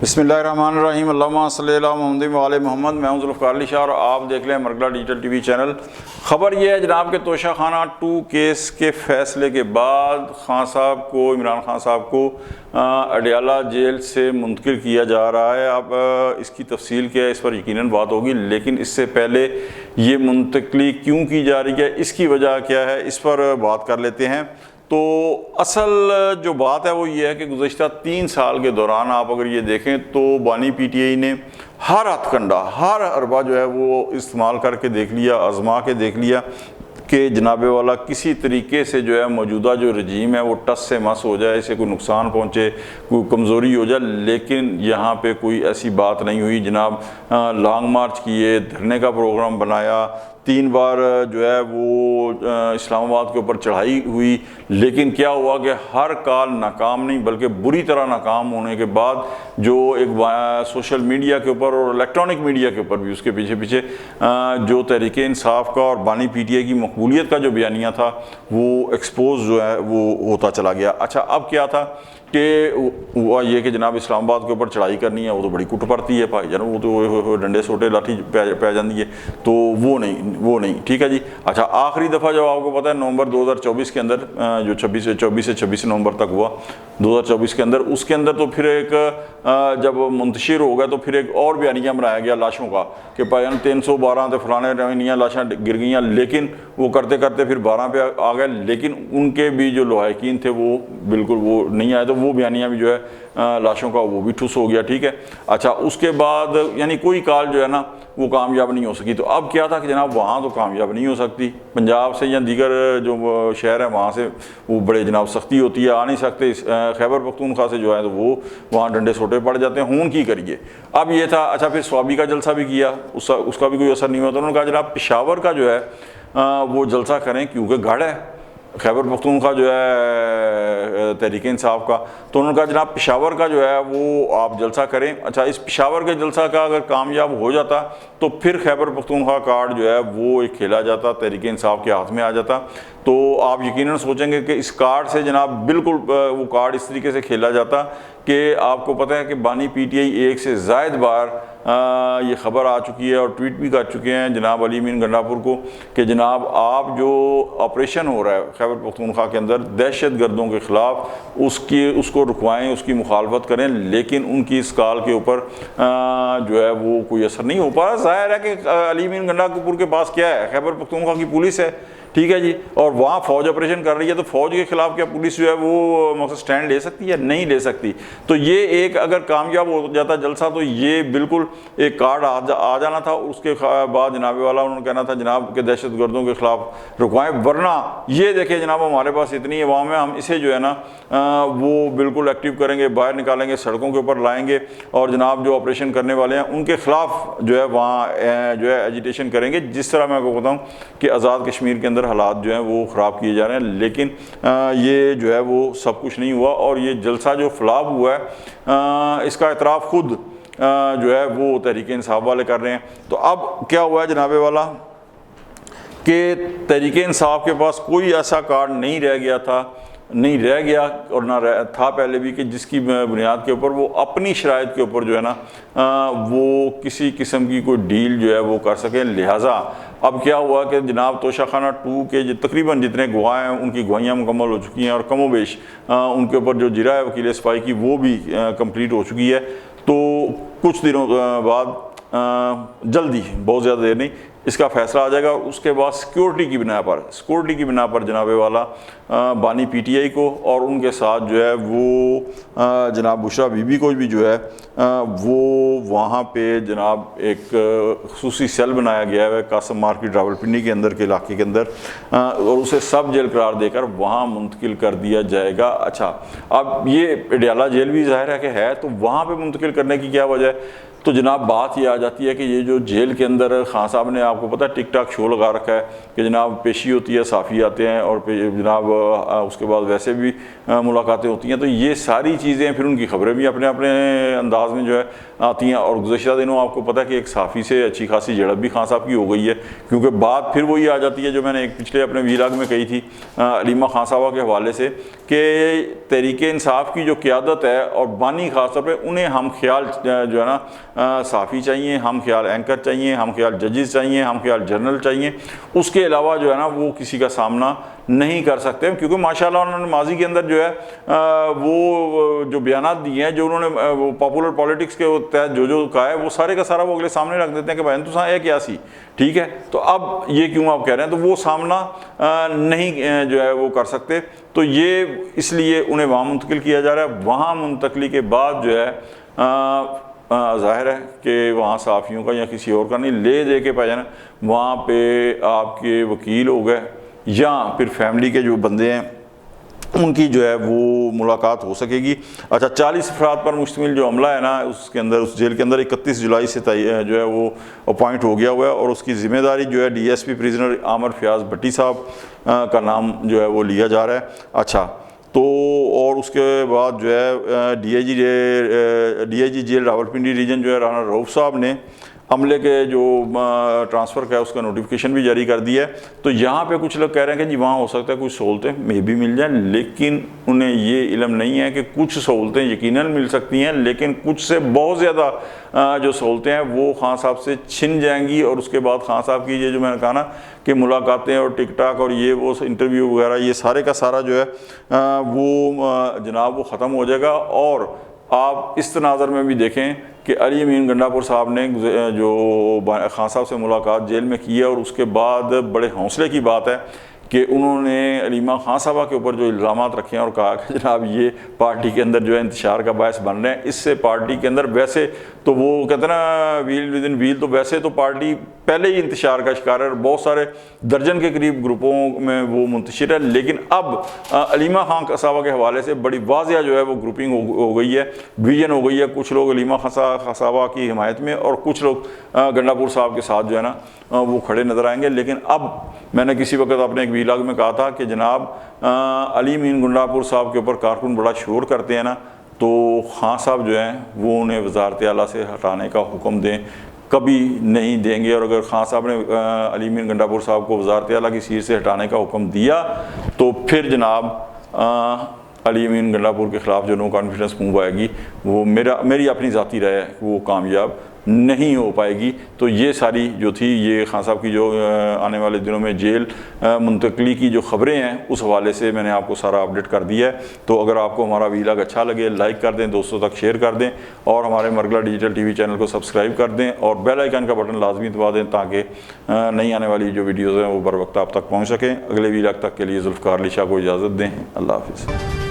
बिस्मिल्लाहिर्रहमानिर्रहीम अल्लाहुम्मा सल्ली अला मुहम्मद व आले मोहम्मद। मैं हूं ज़ुल्फ़िकार अली शाह और आप देख रहे हैं मरगला डिजिटल टीवी चैनल। ख़बर यह है जनाब के तोशा खाना 2 केस के फ़ैसले के बाद खान साहब को, इमरान खान साहब को अडयाला जेल से मुंतकिल किया जा रहा है। अब इसकी तफसील क्या है इस पर यकीनन बात होगी, लेकिन इससे पहले ये मुंतकली क्यों की जा रही है, इसकी वजह क्या है, इस पर बात कर लेते हैं। तो असल जो बात है वो ये है कि गुज़श्ता 3 साल के दौरान आप अगर ये देखें तो बानी पीटीआई ने हर हथकंडा, हर अरबा जो है वो इस्तेमाल करके देख लिया, आजमा के देख लिया कि जनाबे वाला किसी तरीके से जो है मौजूदा जो रजीम है वो टस से मस हो जाए, इसे कोई नुकसान पहुँचे, कोई कमज़ोरी हो जाए। लेकिन यहाँ पे कोई ऐसी बात नहीं हुई। जनाब लॉन्ग मार्च किए, धरने का प्रोग्राम बनाया, 3 बार जो है वो इस्लामाबाद के ऊपर चढ़ाई हुई, लेकिन क्या हुआ कि हर काल नाकाम नहीं बल्कि बुरी तरह नाकाम होने के बाद जो एक सोशल मीडिया के ऊपर और इलेक्ट्रॉनिक मीडिया के ऊपर भी उसके पीछे पीछे जो तहरीक इंसाफ का और बानी पीटीआई की मकबूलियत का जो बयानिया था वो एक्सपोज जो है वो होता चला गया। अच्छा, अब क्या था कि हुआ ये कि जनाब इस्लामाबाद के ऊपर चढ़ाई करनी है, वो तो बड़ी कुट पड़ती है भाई जान, वो तो डंडे सोटे लाठी पै जाती है, तो वो नहीं, ठीक है जी। अच्छा, आखिरी दफ़ा जब आपको पता है नवंबर 2024 के अंदर जो 24 से 26 नवंबर तक हुआ 2024 के अंदर, उसके अंदर तो फिर एक जब मुंतशिर हो गया तो फिर एक और बयानिया बनाया गया लाशों का कि भाईजान 312 तो फलाने रवनियाँ लाशें गिर गई, लेकिन वो करते करते फिर 12 पे आ गए, लेकिन उनके भी जो लवाहिकीन थे वो बिल्कुल वो नहीं आए, तो वो बयानिया भी जो है लाशों का वो भी ठुस हो गया, ठीक है। अच्छा, उसके बाद यानी कोई काल जो है ना वो कामयाब नहीं हो सकी। तो अब क्या था कि जनाब वहाँ तो कामयाब नहीं हो सकती, पंजाब से या दीगर जो शहर है वहाँ से वो बड़े जनाब सख्ती होती है, आ नहीं सकते। खैबर पख्तूनख्वा से जो है तो वो वहाँ डंडे सोटे पड़ जाते हैं, खून की करिए। अब ये था। अच्छा, फिर स्वाबी का जलसा भी किया, उसका भी कोई असर नहीं हुआ, तो उन्होंने कहा जनाब पेशावर का जो है वो जलसा करें क्योंकि गढ़ है खैबर पख्तूनख्वा जो है तहरीक इंसाफ का, तो उन्होंने कहा जनाब पेशावर का जो है वो आप जलसा करें। अच्छा, इस पेशावर के जलसा का अगर कामयाब हो जाता तो फिर खैबर पख्तूनख्वा कार्ड जो है वो एक खेला जाता, तहरीक इंसाफ के हाथ में आ जाता। तो आप यकीनन सोचेंगे कि इस कार्ड से जनाब बिल्कुल वो कार्ड इस तरीके से खेला जाता कि आपको पता है कि बानी पीटीआई 1 से ज़ायद बार ये ख़बर आ चुकी है और ट्वीट भी कर चुके हैं जनाब अली अमीन गंडापुर को कि जनाब आप जो ऑपरेशन हो रहा है खैबर पख्तूनख्वा के अंदर दहशत गर्दों के ख़िलाफ़ उसको रुकवाएं, उसकी मुखालफत करें, लेकिन उनकी इस काल के ऊपर जो है वो कोई असर नहीं हो पा रहा। ज़ाहिर है कि अली अमीन गंडापुर के पास क्या है, खैबर पख्तूनख्वा की पुलिस है, ठीक है जी, और वहाँ फ़ौज ऑपरेशन कर रही है, तो फ़ौज के ख़िलाफ़ क्या पुलिस जो है वो मकसद स्टैंड ले सकती है? नहीं ले सकती। तो ये एक अगर कामयाब हो जाता जलसा तो ये बिल्कुल एक कार्ड आ जाना था। उसके बाद जनाबे वाला उन्होंने कहना था जनाब के दहशत गर्दों के ख़िलाफ़ रुकवाएं, वरना ये देखें जनाब हमारे पास इतनी अवाम है, हम इसे जो है ना वो बिल्कुल एक्टिव करेंगे, बाहर निकालेंगे, सड़कों के ऊपर लाएँगे और जनाब जो ऑपरेशन करने वाले हैं उनके ख़िलाफ़ जो है वहाँ जो है एजिटेशन करेंगे। जिस तरह मैं आपको बताऊँ कि आज़ाद कश्मीर के अंदर हालात जो हैं वो ख़राब किए जा रहे हैं, लेकिन ये जो है वो सब कुछ नहीं हुआ और ये जलसा जो फ्लॉप हुआ है इसका एतराफ़ खुद जो है वो तहरीक इंसाफ वाले कर रहे हैं। तो अब क्या हुआ है जनाबे वाला कि तहरीक इंसाफ के पास कोई ऐसा कार्ड नहीं रह गया और ना था पहले भी कि जिसकी बुनियाद के ऊपर वो अपनी शराइत के ऊपर जो है ना वो किसी किस्म की कोई डील जो है वो कर सकें। लिहाजा अब क्या हुआ कि जनाब तोशा खाना 2 के तकरीबन जितने गवाह हैं उनकी गवाहियाँ मुकम्मल हो चुकी हैं और कमोबेश उनके ऊपर जो जिरा है वकील सफाई की वो भी कंप्लीट हो चुकी है। तो कुछ दिनों बाद जल्दी, बहुत ज़्यादा देर नहीं, इसका फ़ैसला आ जाएगा। उसके बाद सिक्योरिटी की बिना पर जनाबे वाला बानी पीटीआई को और उनके साथ जो है वो जनाब बुशरा बीबी को भी जो है वो वहाँ पे जनाब एक खुसूसी सेल बनाया गया है कासम मार्केट रावलपिंडी के अंदर के इलाके के अंदर और उसे सब जेल करार देकर वहाँ मुंतकिल कर दिया जाएगा। अच्छा, अब ये अडयाला जेल भी ज़ाहिर है कि है, तो वहाँ पे मुंतकिल करने की क्या वजह है? तो जनाब बात ये आ जाती है कि ये जो जेल के अंदर खान साहब ने आपको पता है टिक टाक शो लगा रखा है कि जनाब पेशी होती है, साफ़ी आते हैं और जनाब उसके बाद वैसे भी मुलाकातें होती हैं। तो ये सारी चीज़ें फिर उनकी खबरें भी अपने अपने अंदाज में जो है आती हैं। और गुज़श्ता दिनों आपको पता है कि एक साफ़ी से अच्छी खासी झड़प भी खान साहब की हो गई है, क्योंकि बात फिर वही आ जाती है जो मैंने एक पिछले अपने वीलाग में कही थी अलीमा खान साहबा के हवाले से कि तहरीक इंसाफ की जो क़यादत है और बानी ख़ास तौर पर उन्हें हम ख्याल जो है ना साफ़ी चाहिए, हम ख्याल एंकर चाहिए, हम ख्याल जजेस चाहिए, हम ख्याल जर्नल चाहिए। उसके अलावा जो है ना वो किसी का सामना नहीं कर सकते, क्योंकि माशाल्लाह उन्होंने माजी के अंदर जो है वो जो बयानात दिए हैं, जो उन्होंने वो पॉपुलर पॉलिटिक्स के तहत जो कहा है वो सारे का सारा वो अगले सामने रख देते हैं कि भाई तो है क्या सी, ठीक है, तो अब ये क्यों आप कह रहे हैं, तो वो सामना नहीं जो है वो कर सकते। तो ये इसलिए उन्हें वहाँ मुंतकिल किया जा रहा है। वहाँ मुंतकली के बाद जो है ज़ाहिर है कि वहाँ सहाफ़ियों का या किसी और का नहीं, ले दे के पाया जाना, वहाँ पे आपके वकील हो गए या फिर फैमिली के जो बंदे हैं उनकी जो है वो मुलाकात हो सकेगी। अच्छा, 40 अफराद पर मुश्तमिल जो अमला है ना उसके अंदर, उस जेल के अंदर 31 जुलाई से जो है वो अपॉइंट हो गया हुआ है और उसकी ज़िम्मेदारी जो है DSP प्रिजनर आमर फयाज भट्टी साहब का नाम जो है वो लिया जा रहा है। अच्छा, तो और उसके बाद जो है DIG जेल रावलपिंडी रीजन जो है राना रऊफ़ साहब ने अमले के जो ट्रांसफ़र का है उसका नोटिफिकेशन भी जारी कर दिया है। तो यहाँ पे कुछ लोग कह रहे हैं कि जी वहाँ हो सकता है कुछ सहूलतें मे भी मिल जाएं, लेकिन उन्हें ये इल्म नहीं है कि कुछ सहूलतें यकीनन मिल सकती हैं, लेकिन कुछ से बहुत ज़्यादा जो सहूलतें हैं वो खान साहब से छिन जाएंगी। और उसके बाद खान साहब की ये जो मैंने कहा ना कि मुलाकातें और टिक टाक और ये वो इंटरव्यू वगैरह ये सारे का सारा जो है वो जनाब वो ख़त्म हो जाएगा। और आप इस तनाज़र में भी देखें कि अली अमीन गंडापुर साहब ने जो खान साहब से मुलाकात जेल में की है और उसके बाद बड़े हौसले की बात है कि उन्होंने अलीमा खान साहबा के ऊपर जो इल्ज़ामात रखे हैं और कहा कि जनाब ये पार्टी के अंदर जो है इंतशार का बायस बन रहे हैं। इससे पार्टी के अंदर वैसे तो वो कहते हैं ना व्हील विद इन व्हील, तो वैसे तो पार्टी पहले ही इंतशार का शिकार है और बहुत सारे दर्जन के करीब ग्रुपों में वो मुंतशिर है। लेकिन अब अलीमा खान साहबा के हवाले से बड़ी वाज़िया जो है वो ग्रुपिंग हो गई है, विजन हो गई है। कुछ लोग अलीमा खान साहबा की हिमायत में और कुछ लोग गंडापुर साहब के साथ जो है ना वो खड़े नज़र आएंगे। लेकिन अब मैंने किसी वक्त अपने एक वीलाग में कहा था कि जनाब अली अमीन गंडापुर साहब के ऊपर कारकुन बड़ा शोर करते हैं ना, तो खान साहब जो हैं वो उन्हें वज़ारत आला से हटाने का हुक्म दें, कभी नहीं देंगे। और अगर खान साहब ने अली अमीन गंडापुर साहब को वज़ारत आला की सीट से हटाने का हुक्म दिया तो फिर जनाब अली अमीन गंडापुर के ख़िलाफ़ जो नो कॉन्फिडेंस मूव आएगी वो मेरी अपनी ज़ाती राय है वो कामयाब नहीं हो पाएगी। तो ये सारी जो थी ये खान साहब की जो आने वाले दिनों में जेल मुंतकली की जो ख़बरें हैं उस हवाले से मैंने आपको सारा अपडेट कर दिया है। तो अगर आपको हमारा वीलाग अच्छा लगे लाइक कर दें, दोस्तों तक शेयर कर दें और हमारे मरगला डिजिटल TV चैनल को सब्सक्राइब कर दें और बेल आइकन का बटन लाजमी दबा दें ताकि नई आने वाली जो वीडियोज़ हैं वो बर वक्त आप तक पहुँच सकें। अगले वीलाग तक के लिए जुल्फ़िकार अली शाह को इजाज़त दें। अल्लाह हाफ़िज़।